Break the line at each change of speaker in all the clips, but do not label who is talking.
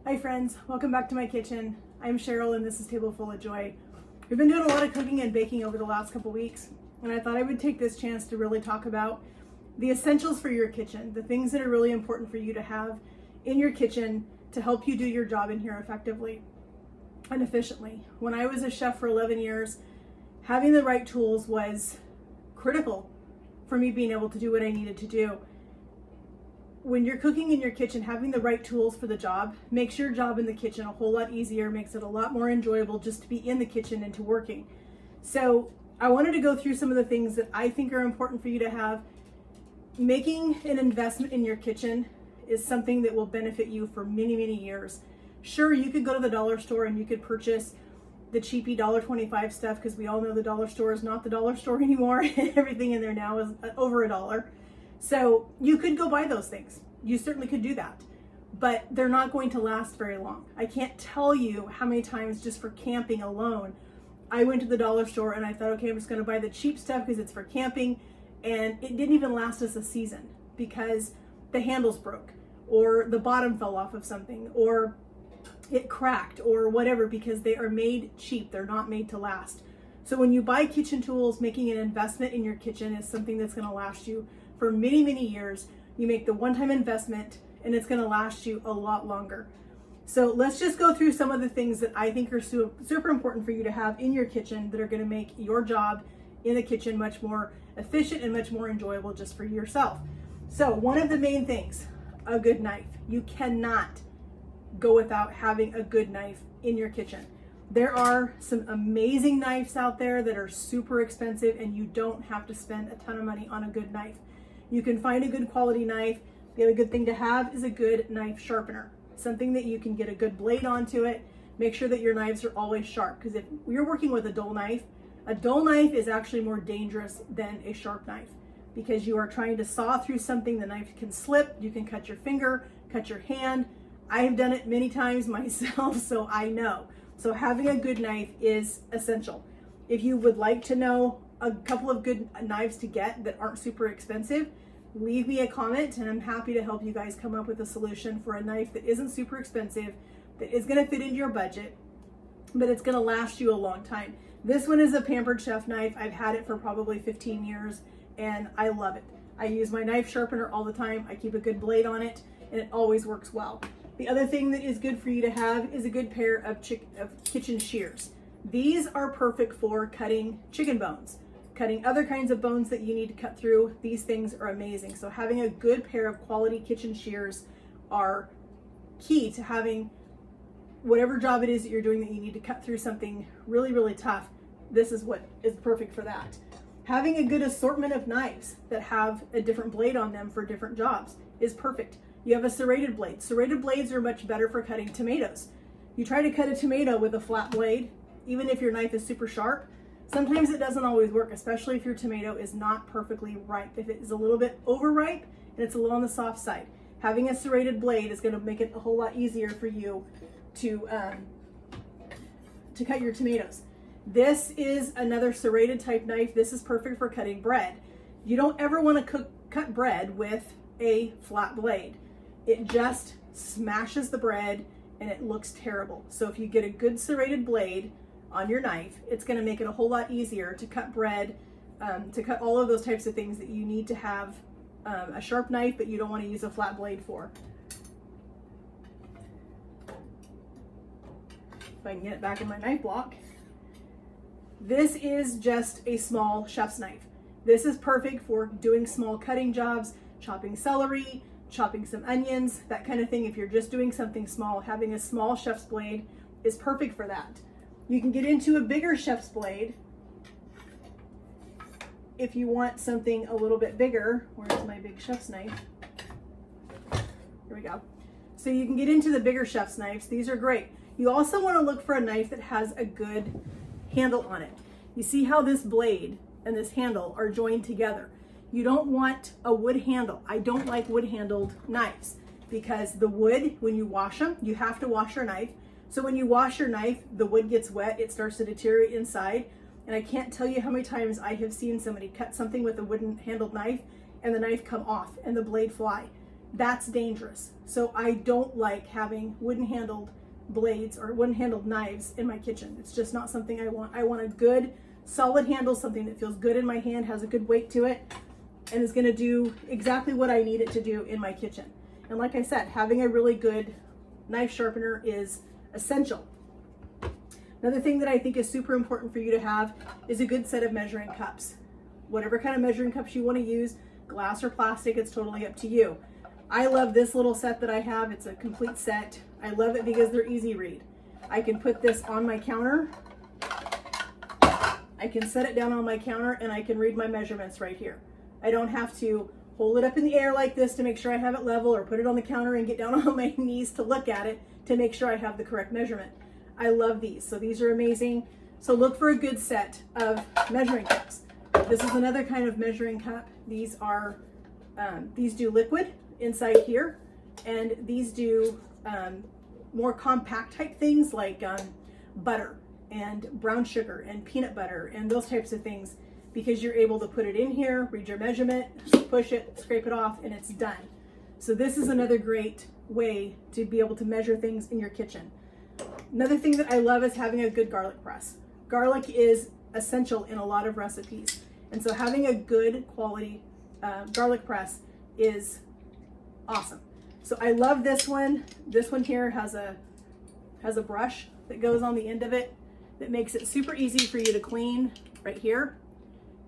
Hi friends, welcome back to my kitchen. I'm Cheryl and this is Table Full of Joy. We've been doing a lot of cooking and baking over the last couple weeks, and I thought I would take this chance to really talk about the essentials for your kitchen, the things that are really important for you to have in your kitchen to help you do your job in here effectively and efficiently. When I was a chef for 11 years, having the right tools was critical for me being able to do what I needed to do. When you're cooking in your kitchen, having the right tools for the job makes your job in the kitchen a whole lot easier, makes it a lot more enjoyable just to be in the kitchen and to working. So I wanted to go through some of the things that I think are important for you to have. Making an investment in your kitchen is something that will benefit you for many, many years. Sure, you could go to the dollar store and you could purchase the cheapy $1.25 stuff, because we all know the dollar store is not the dollar store anymore. Everything in there now is over $1. So you could go buy those things. You certainly could do that, but they're not going to last very long. I can't tell you how many times just for camping alone, I went to the dollar store and I thought, okay, I'm just going to buy the cheap stuff because it's for camping. And it didn't even last us a season because the handles broke or the bottom fell off of something or it cracked or whatever, because they are made cheap. They're not made to last. So when you buy kitchen tools, making an investment in your kitchen is something that's going to last you for many, many years. You make the one-time investment and it's going to last you a lot longer. So let's just go through some of the things that I think are super important for you to have in your kitchen that are going to make your job in the kitchen much more efficient and much more enjoyable just for yourself. So one of the main things, a good knife. You cannot go without having a good knife in your kitchen. There are some amazing knives out there that are super expensive and you don't have to spend a ton of money on a good knife. You can find a good quality knife. The other good thing to have is a good knife sharpener, something that you can get a good blade onto it. Make sure that your knives are always sharp, because if you're working with a dull knife is actually more dangerous than a sharp knife, because you are trying to saw through something. The knife can slip, you can cut your finger, cut your hand. I have done it many times myself, so I know. So having a good knife is essential. If you would like to know a couple of good knives to get that aren't super expensive, leave me a comment and I'm happy to help you guys come up with a solution for a knife that isn't super expensive, that is going to fit into your budget, but it's going to last you a long time. This one is a Pampered Chef knife. I've had it for probably 15 years and I love it. I use my knife sharpener all the time. I keep a good blade on it and it always works well. The other thing that is good for you to have is a good pair of kitchen shears. These are perfect for cutting chicken bones, cutting other kinds of bones that you need to cut through. These things are amazing. So having a good pair of quality kitchen shears are key to having whatever job it is that you're doing that you need to cut through something really, really tough. This is what is perfect for that. Having a good assortment of knives that have a different blade on them for different jobs is perfect. You have a serrated blade. Serrated blades are much better for cutting tomatoes. You try to cut a tomato with a flat blade, even if your knife is super sharp, sometimes it doesn't always work, especially if your tomato is not perfectly ripe. If it is a little bit overripe and it's a little on the soft side, having a serrated blade is going to make it a whole lot easier for you to cut your tomatoes. This is another serrated type knife. This is perfect for cutting bread. You don't ever want to cut bread with a flat blade. It just smashes the bread and it looks terrible. So if you get a good serrated blade on your knife, it's going to make it a whole lot easier to cut bread, to cut all of those types of things that you need to have a sharp knife, but you don't want to use a flat blade for. If I can get it back in my knife block. This is just a small chef's knife. This is perfect for doing small cutting jobs, chopping celery, chopping some onions, that kind of thing. If you're just doing something small, having a small chef's blade is perfect for that. You can get into a bigger chef's blade if you want something a little bit bigger. Where's my big chef's knife? Here we go. So you can get into the bigger chef's knives. These are great. You also want to look for a knife that has a good handle on it. You see how this blade and this handle are joined together. You don't want a wood handle. I don't like wood handled knives because the wood, when you wash them, you have to wash your knife. So when you wash your knife, the wood gets wet, it starts to deteriorate inside. And I can't tell you how many times I have seen somebody cut something with a wooden handled knife and the knife come off and the blade fly. that's dangerous. So I don't like having wooden handled blades or wooden handled knives in my kitchen. It's just not something I want. I want a good solid handle, something that feels good in my hand, has a good weight to it, and is gonna do exactly what I need it to do in my kitchen. And like I said, having a really good knife sharpener is essential. Another thing that I think is super important for you to have is a good set of measuring cups. Whatever kind of measuring cups you want to use, glass or plastic, it's totally up to you. I love this little set that I have. It's a complete set. I love it because they're easy read. I can put this on my counter. I can set it down on my counter and I can read my measurements right here. I don't have to hold it up in the air like this to make sure I have it level, or put it on the counter and get down on my knees to look at it to make sure I have the correct measurement. I love these. So these are amazing. So look for a good set of measuring cups. This is another kind of measuring cup. These do liquid inside here, and these do more compact type things like butter and brown sugar and peanut butter and those types of things, because you're able to put it in here, read your measurement, push it, scrape it off, and it's done. So this is another great way to be able to measure things in your kitchen. Another thing that I love is having a good garlic press. Garlic is essential in a lot of recipes. And so having a good quality garlic press is awesome. So I love this one. This one here has a brush that goes on the end of it that makes it super easy for you to clean right here.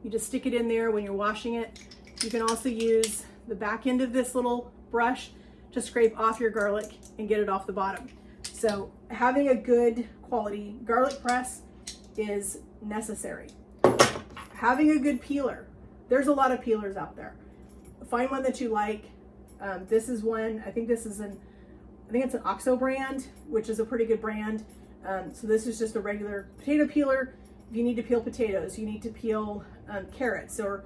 You just stick it in there when you're washing it. You can also use the back end of this little brush to scrape off your garlic and get it off the bottom. So having a good quality garlic press is necessary. Having a good peeler. There's a lot of peelers out there. Find one that you like. This is one, I think it's an OXO brand, which is a pretty good brand. So this is just a regular potato peeler. If you need to peel potatoes, you need to peel carrots or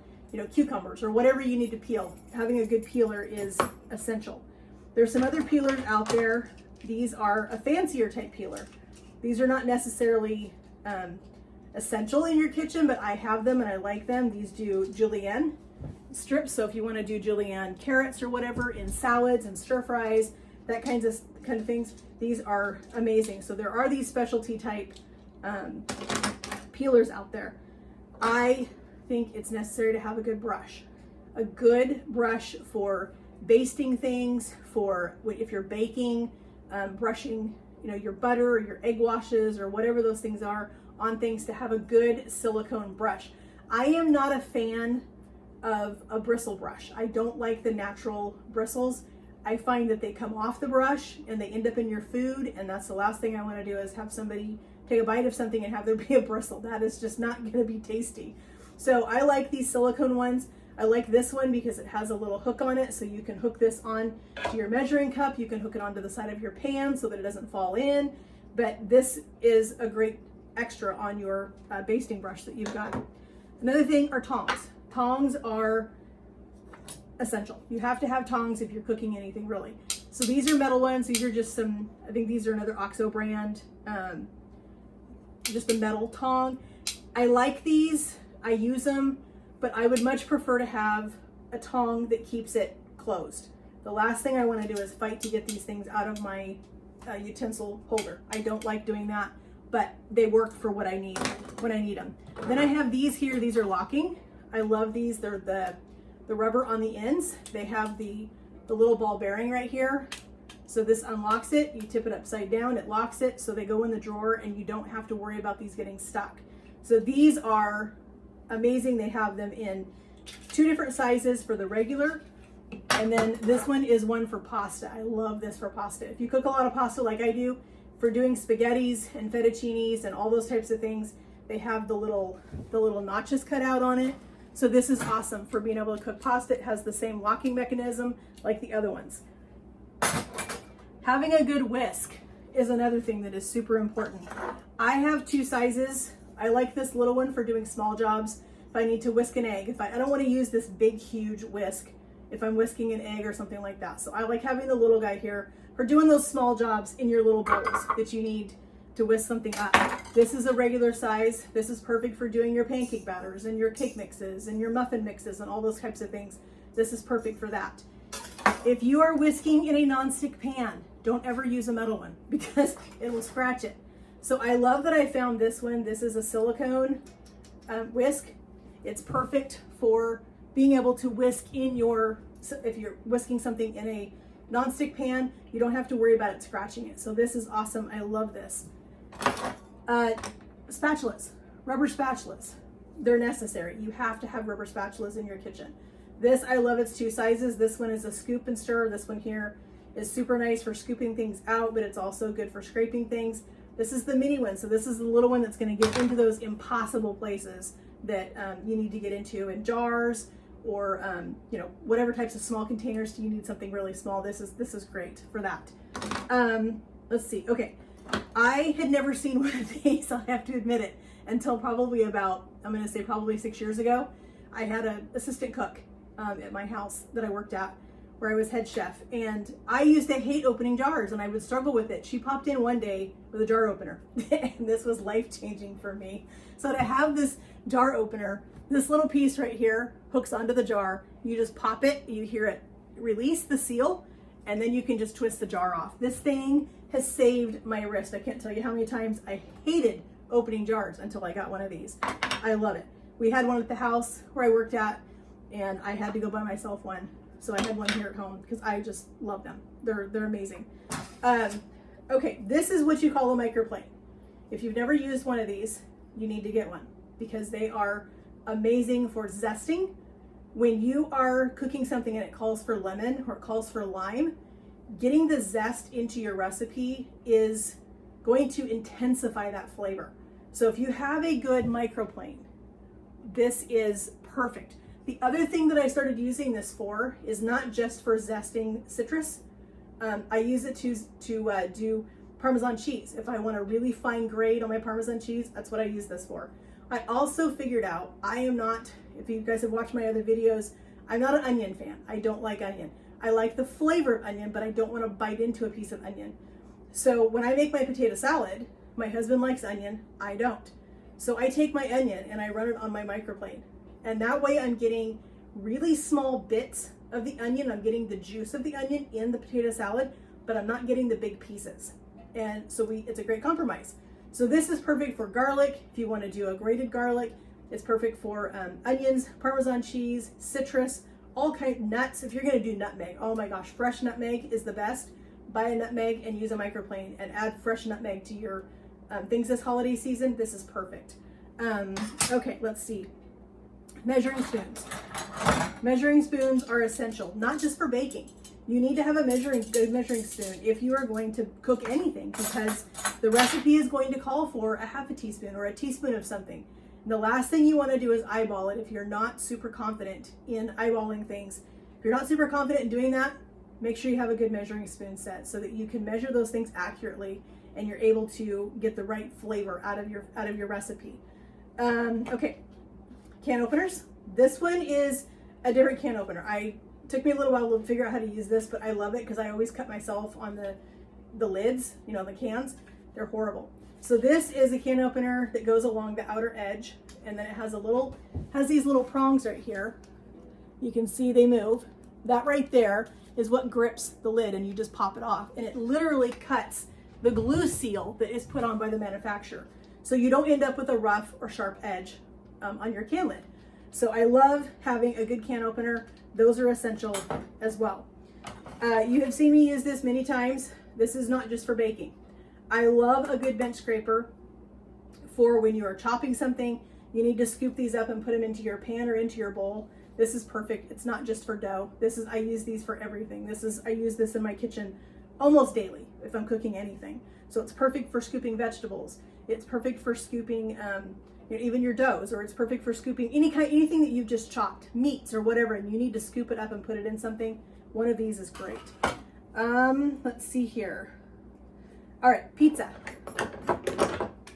cucumbers or whatever you need to peel. Having a good peeler is essential. There's some other peelers out there. These are a fancier type peeler. These are not necessarily essential in your kitchen, but I have them and I like them. These do julienne strips. So if you want to do julienne carrots or whatever in salads and stir fries, that kind of things, these are amazing. So there are these specialty type peelers out there. I think it's necessary to have a good brush. A good brush for basting things, for if you're baking, brushing your butter or your egg washes or whatever those things are on things, to have a good silicone brush. I am not a fan of a bristle brush. I don't like the natural bristles. I find that they come off the brush and they end up in your food, and that's the last thing I want to do, is have somebody take a bite of something and have there be a bristle. That is just not going to be tasty. So I like these silicone ones. I like this one because it has a little hook on it, so you can hook this on to your measuring cup. You can hook it onto the side of your pan so that it doesn't fall in. But this is a great extra on your basting brush that you've got. Another thing are tongs. Tongs are essential. You have to have tongs if you're cooking anything, really. So these are metal ones. These are just some, I think these are another OXO brand, just a metal tong. I like these. I use them, but I would much prefer to have a tong that keeps it closed. The last thing I want to do is fight to get these things out of my utensil holder. I don't like doing that, but they work for what I need when I need them. Then I have these here. These are locking. I love these. They're the rubber on the ends. They have the little ball bearing right here. So this unlocks it. You tip it upside down, it locks it. So they go in the drawer and you don't have to worry about these getting stuck. So these are amazing. They have them in 2 different sizes for the regular. And then this one is one for pasta. I love this for pasta. If you cook a lot of pasta like I do, for doing spaghettis and fettuccinis and all those types of things, they have the little notches cut out on it. So this is awesome for being able to cook pasta. It has the same locking mechanism like the other ones. Having a good whisk is another thing that is super important. I have 2 sizes. I like this little one for doing small jobs. If I need to whisk an egg, I don't want to use this big, huge whisk if I'm whisking an egg or something like that. So I like having the little guy here for doing those small jobs in your little bowls that you need to whisk something up. This is a regular size. This is perfect for doing your pancake batters and your cake mixes and your muffin mixes and all those types of things. This is perfect for that. If you are whisking in a nonstick pan, don't ever use a metal one because it will scratch it. So I love that I found this one. This is a silicone whisk. It's perfect for being able to whisk in your, if you're whisking something in a nonstick pan, you don't have to worry about it scratching it. So this is awesome. I love this. Spatulas, rubber spatulas. They're necessary. You have to have rubber spatulas in your kitchen. This, I love its two sizes. This one is a scoop and stir. This one here is super nice for scooping things out, but it's also good for scraping things. This is the mini one. So this is the little one that's going to get into those impossible places that you need to get into in jars or you know, whatever types of small containers you need something really small. This is great for that. Let's see. Okay, I had never seen one of these, I have to admit it, until probably about, I'm going to say probably 6 years ago. I had an assistant cook at my house that I worked at, where I was head chef, and I used to hate opening jars and I would struggle with it. She popped in one day with a jar opener and this was life-changing for me. So to have this jar opener, this little piece right here hooks onto the jar. You just pop it, you hear it release the seal, and then you can just twist the jar off. This thing has saved my wrist. I can't tell you how many times I hated opening jars until I got one of these. I love it. We had one at the house where I worked at, and I had to go buy myself one. So I had one here at home because I just love them. They're amazing. Okay, this is what you call a microplane. If you've never used one of these, you need to get one because they are amazing for zesting. When you are cooking something and it calls for lemon or it calls for lime, getting the zest into your recipe is going to intensify that flavor. So if you have a good microplane, this is perfect. The other thing that I started using this for is not just for zesting citrus. I use it to do Parmesan cheese. If I want a really fine grade on my Parmesan cheese, that's what I use this for. I also figured out, I am not, if you guys have watched my other videos, I'm not an onion fan. I don't like onion. I like the flavor of onion, but I don't want to bite into a piece of onion. So when I make my potato salad, my husband likes onion, I don't. So I take my onion and I run it on my microplane. And that way I'm getting really small bits of the onion. I'm getting the juice of the onion in the potato salad, but I'm not getting the big pieces. And so it's a great compromise. So this is perfect for garlic. If you want to do a grated garlic, it's perfect for onions, Parmesan cheese, citrus, all kinds of nuts. If you're going to do nutmeg, oh my gosh, fresh nutmeg is the best. Buy a nutmeg and use a microplane and add fresh nutmeg to your things this holiday season. This is perfect. Okay, let's see. Measuring spoons. Measuring spoons are essential, not just for baking. You need to have a good measuring spoon if you are going to cook anything, because the recipe is going to call for a half a teaspoon or a teaspoon of something. And the last thing you want to do is eyeball it if you're not super confident in eyeballing things. If you're not super confident in doing that, make sure you have a good measuring spoon set so that you can measure those things accurately and you're able to get the right flavor out of your recipe. Okay, can openers. This one is a different can opener. Took me a little while to figure out how to use this, but I love it because I always cut myself on the lids, you know, the cans. They're horrible. So this is a can opener that goes along the outer edge, and then it has these little prongs right here. You can see they move. That right there is what grips the lid, and you just pop it off, and it literally cuts the glue seal that is put on by the manufacturer. So you don't end up with a rough or sharp edge on your can lid. So I love having a good can opener. Those are essential as well. You have seen me use this many times. This is not just for baking. I love a good bench scraper for when you are chopping something. You need to scoop these up and put them into your pan or into your bowl. This is perfect. It's not just for dough. I use these for everything. I use this in my kitchen almost daily if I'm cooking anything. So it's perfect for scooping vegetables. It's perfect for scooping even your doughs, or it's perfect for scooping anything that you've just chopped, meats or whatever, and you need to scoop it up and put it in something. One of these is great. Let's see here. All right, pizza.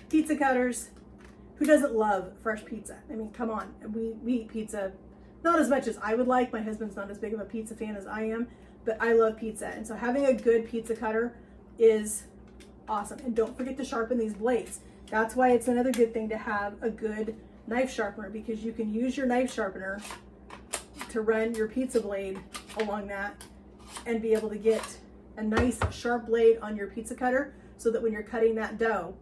Pizza cutters. Who doesn't love fresh pizza? I mean, come on. We eat pizza, not as much as I would like. My husband's not as big of a pizza fan as I am, but I love pizza. And so having a good pizza cutter is awesome. And don't forget to sharpen these blades. That's why it's another good thing to have a good knife sharpener, because you can use your knife sharpener to run your pizza blade along that and be able to get a nice sharp blade on your pizza cutter so that when you're cutting that dough,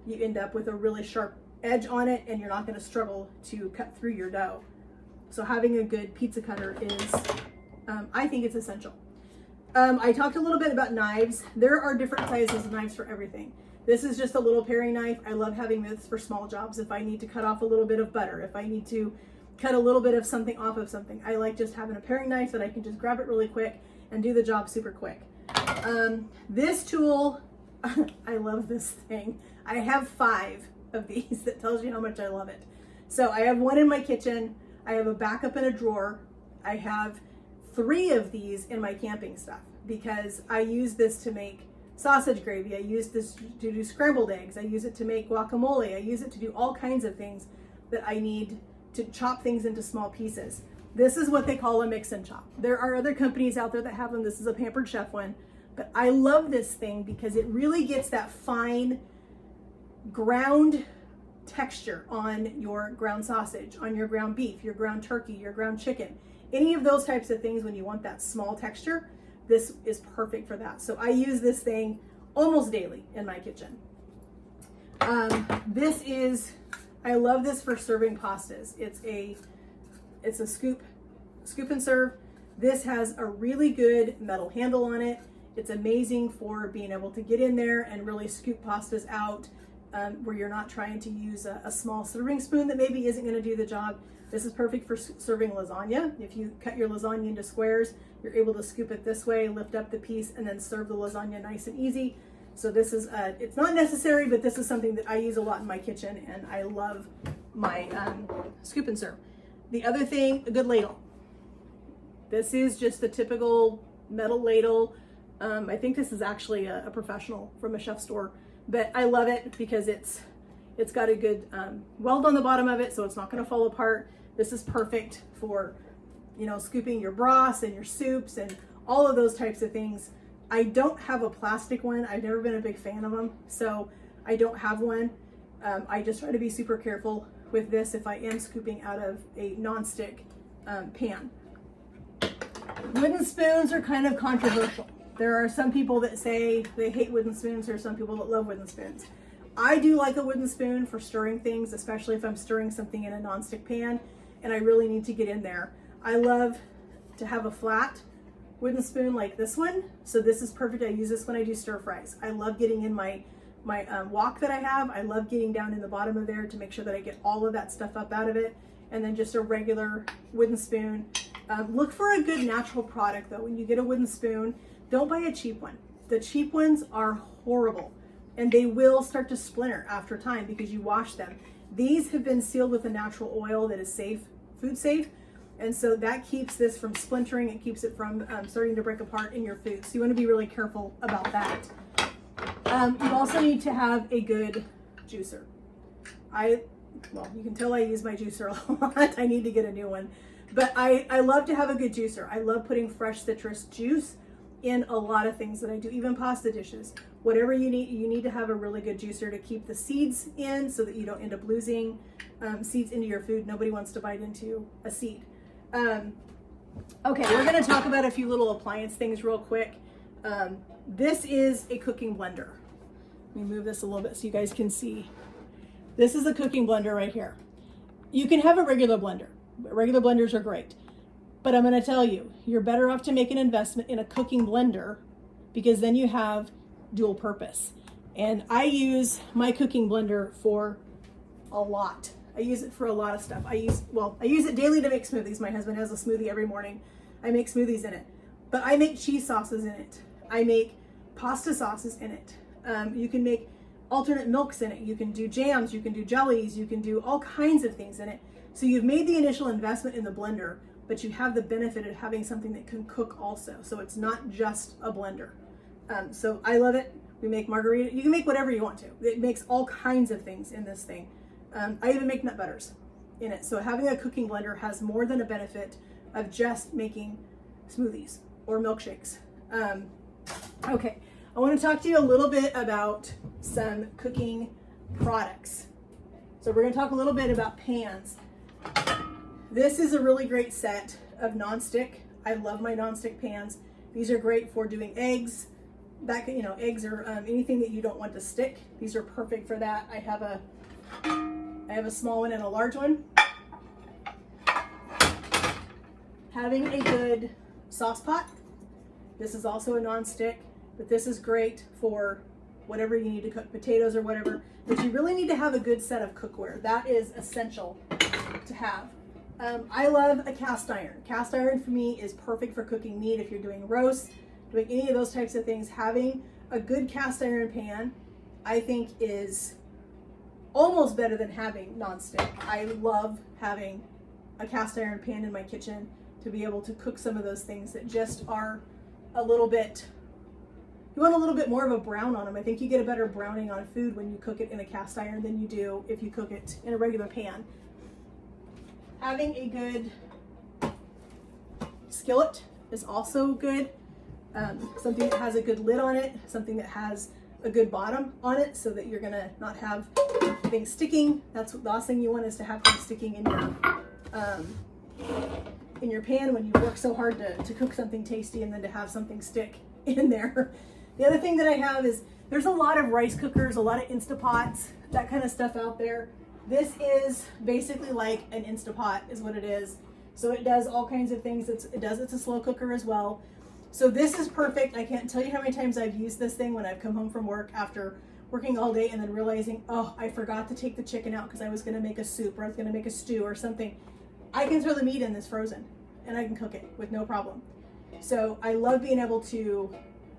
you end up with a really sharp edge on it and you're not going to struggle to cut through your dough. So having a good pizza cutter is, I think it's essential. I talked a little bit about knives. There are different sizes of knives for everything. This is just a little paring knife. I love having this for small jobs. If I need to cut off a little bit of butter, if I need to cut a little bit of something off of something, I like just having a paring knife that I can just grab it really quick and do the job super quick. This tool, I love this thing. I have 5 of these. That tells you how much I love it. So I have one in my kitchen. I have a backup in a drawer. I have 3 of these in my camping stuff because I use this to make sausage gravy. I use this to do scrambled eggs. I use it to make guacamole. I use it to do all kinds of things that I need to chop things into small pieces. This is what they call a mix and chop. There are other companies out there that have them. This is a Pampered Chef one, but I love this thing because it really gets that fine ground texture on your ground sausage, on your ground beef, your ground turkey, your ground chicken, any of those types of things. When you want that small texture, this is perfect for that. So I use this thing almost daily in my kitchen. I love this for serving pastas. It's a scoop and serve. This has a really good metal handle on it. It's amazing for being able to get in there and really scoop pastas out where you're not trying to use a small serving spoon that maybe isn't going to do the job. This is perfect for serving lasagna. If you cut your lasagna into squares, you're able to scoop it this way, lift up the piece, and then serve the lasagna nice and easy. So this is, it's not necessary, but this is something that I use a lot in my kitchen, and I love my scoop and serve. The other thing, a good ladle. This is just the typical metal ladle. I think this is actually a professional from a chef store, but I love it because it's got a good weld on the bottom of it, so it's not going to fall apart. This is perfect for, scooping your broths and your soups and all of those types of things. I don't have a plastic one. I've never been a big fan of them, so I don't have one. I just try to be super careful with this if I am scooping out of a non-stick pan. Wooden spoons are kind of controversial. There are some people that say they hate wooden spoons. There are some people that love wooden spoons. I do like a wooden spoon for stirring things, especially if I'm stirring something in a non-stick pan and I really need to get in there. I love to have a flat wooden spoon like this one. So this is perfect. I use this when I do stir fries. I love getting in my wok that I have. I love getting down in the bottom of there to make sure that I get all of that stuff up out of it. And then just a regular wooden spoon. Look for a good natural product though. When you get a wooden spoon, don't buy a cheap one. The cheap ones are horrible and they will start to splinter after time because you wash them. These have been sealed with a natural oil that is safe, food safe. And so that keeps this from splintering. It keeps it from starting to break apart in your food. So you want to be really careful about that. You also need to have a good juicer. Well, you can tell I use my juicer a lot. I need to get a new one. But I love to have a good juicer. I love putting fresh citrus juice in a lot of things that I do, even pasta dishes. Whatever you need to have a really good juicer to keep the seeds in so that you don't end up losing seeds into your food. Nobody wants to bite into a seed. Okay, we're going to talk about a few little appliance things real quick. This is a cooking blender. Let me move this a little bit so you guys can see. This is a cooking blender right here. You can have a regular blender. Regular blenders are great. But I'm going to tell you, you're better off to make an investment in a cooking blender because then you have dual purpose. And I use my cooking blender for a lot. I use it for a lot of stuff. I use it daily to make smoothies. My husband has a smoothie every morning. I make smoothies in it. But I make cheese sauces in it. I make pasta sauces in it. You can make alternate milks in it. You can do jams, you can do jellies, you can do all kinds of things in it. So you've made the initial investment in the blender, but you have the benefit of having something that can cook also. So it's not just a blender. So I love it. We make margarita. You can make whatever you want to. It makes all kinds of things in this thing. I even make nut butters in it. So having a cooking blender has more than a benefit of just making smoothies or milkshakes. Okay, I want to talk to you a little bit about some cooking products. So we're going to talk a little bit about pans. This is a really great set of nonstick. I love my nonstick pans. These are great for doing eggs, eggs or anything that you don't want to stick. These are perfect for that. I have a small one and a large one. Having a good sauce pot. This is also a non-stick, but this is great for whatever you need to cook, potatoes or whatever. But you really need to have a good set of cookware. That is essential to have. I love a cast iron. Cast iron for me is perfect for cooking meat. If you're doing roast, doing any of those types of things, having a good cast iron pan, I think is almost better than having non-stick. I love having a cast iron pan in my kitchen to be able to cook some of those things that just are a little bit, you want a little bit more of a brown on them. I think you get a better browning on food when you cook it in a cast iron than you do if you cook it in a regular pan. Having a good skillet is also good. Something that has a good lid on it, something that has a good bottom on it so that you're gonna not have things sticking. That's the last thing you want, is to have things sticking in your pan when you work so hard to cook something tasty and then to have something stick in there. The other thing that I have is there's a lot of rice cookers, a lot of Instapots, that kind of stuff out there. This is basically like an Instapot is what it is. So it does all kinds of things. It's a slow cooker as well. So this is perfect. I can't tell you how many times I've used this thing when I've come home from work after working all day and then realizing, oh, I forgot to take the chicken out because I was gonna make a soup or I was gonna make a stew or something. I can throw the meat in this frozen and I can cook it with no problem. So I love being able to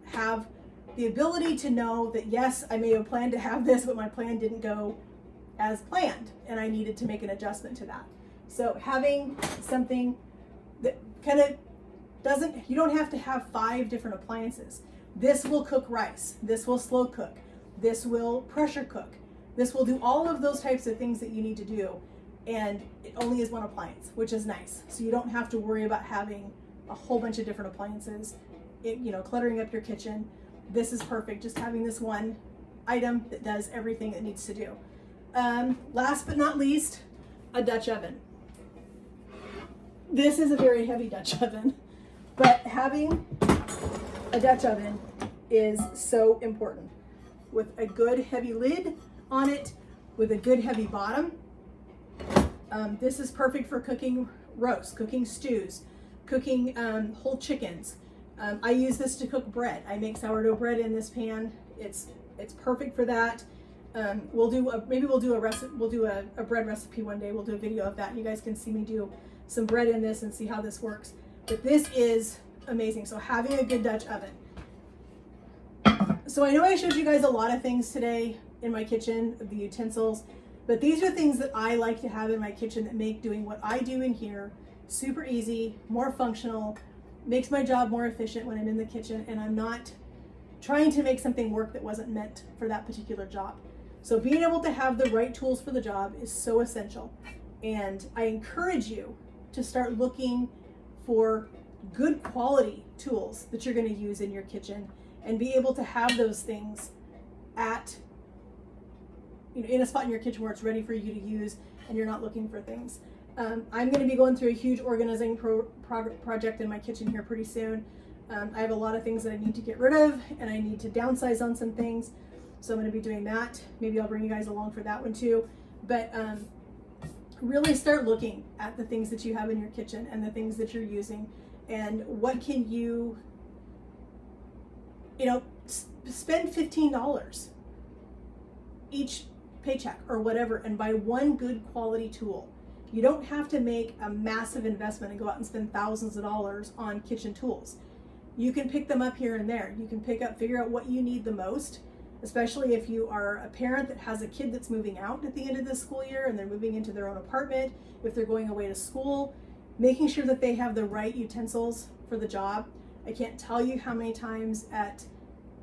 have the ability to know that yes, I may have planned to have this, but my plan didn't go as planned and I needed to make an adjustment to that. So having something that kind of you don't have to have 5 different appliances. This will cook rice, this will slow cook, this will pressure cook, this will do all of those types of things that you need to do, and it only is one appliance, which is nice. So you don't have to worry about having a whole bunch of different appliances, cluttering up your kitchen. This is perfect, just having this one item that does everything it needs to do. Last but not least, a Dutch oven. This is a very heavy Dutch oven, but having a Dutch oven is so important. With a good heavy lid on it, with a good heavy bottom. This is perfect for cooking roast, cooking stews, cooking whole chickens. I use this to cook bread. I make sourdough bread in this pan. It's perfect for that. We'll do a bread recipe one day. We'll do a video of that and you guys can see me do some bread in this and see how this works. But this is amazing. So having a good Dutch oven. So I know I showed you guys a lot of things today in my kitchen, the utensils, but these are things that I like to have in my kitchen that make doing what I do in here super easy, more functional, makes my job more efficient when I'm in the kitchen and I'm not trying to make something work that wasn't meant for that particular job. So being able to have the right tools for the job is so essential. And I encourage you to start looking for good quality tools that you're going to use in your kitchen and be able to have those things in a spot in your kitchen where it's ready for you to use and you're not looking for things. I'm going to be going through a huge organizing project in my kitchen here pretty soon. I have a lot of things that I need to get rid of and I need to downsize on some things. So I'm going to be doing that. Maybe I'll bring you guys along for that one too. But really start looking at the things that you have in your kitchen and the things that you're using and what can you spend $15 each paycheck or whatever and buy one good quality tool. You don't have to make a massive investment and go out and spend thousands of dollars on kitchen tools. You can pick them up here and there. You can figure out what you need the most, especially if you are a parent that has a kid that's moving out at the end of the school year and they're moving into their own apartment, if they're going away to school, making sure that they have the right utensils for the job. I can't tell you how many times at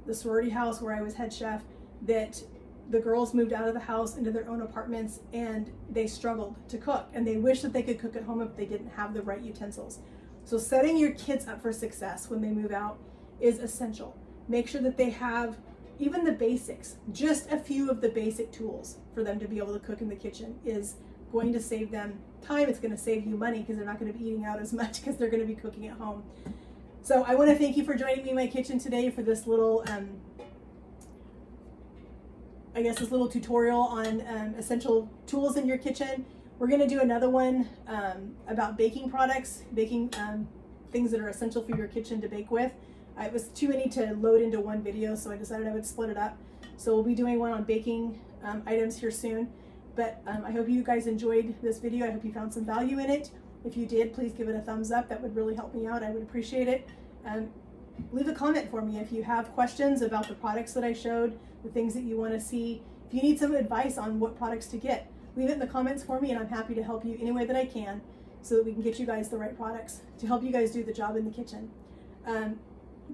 the sorority house where I was head chef that the girls moved out of the house into their own apartments and they struggled to cook and they wish that they could cook at home if they didn't have the right utensils. So setting your kids up for success when they move out is essential. Make sure that they have even the basics, just a few of the basic tools for them to be able to cook in the kitchen is going to save them time. It's going to save you money because they're not going to be eating out as much because they're going to be cooking at home. So I want to thank you for joining me in my kitchen today for this little, I guess this little tutorial on essential tools in your kitchen. We're going to do another one about baking products, baking things that are essential for your kitchen to bake with. It was too many to load into one video, so I decided I would split it up. So we'll be doing one on baking items here soon. But I hope you guys enjoyed this video. I hope you found some value in it. If you did, please give it a thumbs up. That would really help me out. I would appreciate it. Leave a comment for me if you have questions about the products that I showed, the things that you want to see. If you need some advice on what products to get, leave it in the comments for me, and I'm happy to help you any way that I can so that we can get you guys the right products to help you guys do the job in the kitchen.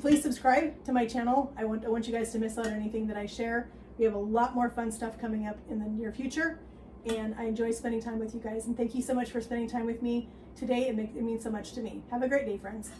Please subscribe to my channel. I want you guys to miss out on anything that I share. We have a lot more fun stuff coming up in the near future, and I enjoy spending time with you guys. And thank you so much for spending time with me today. It means so much to me. Have a great day, friends.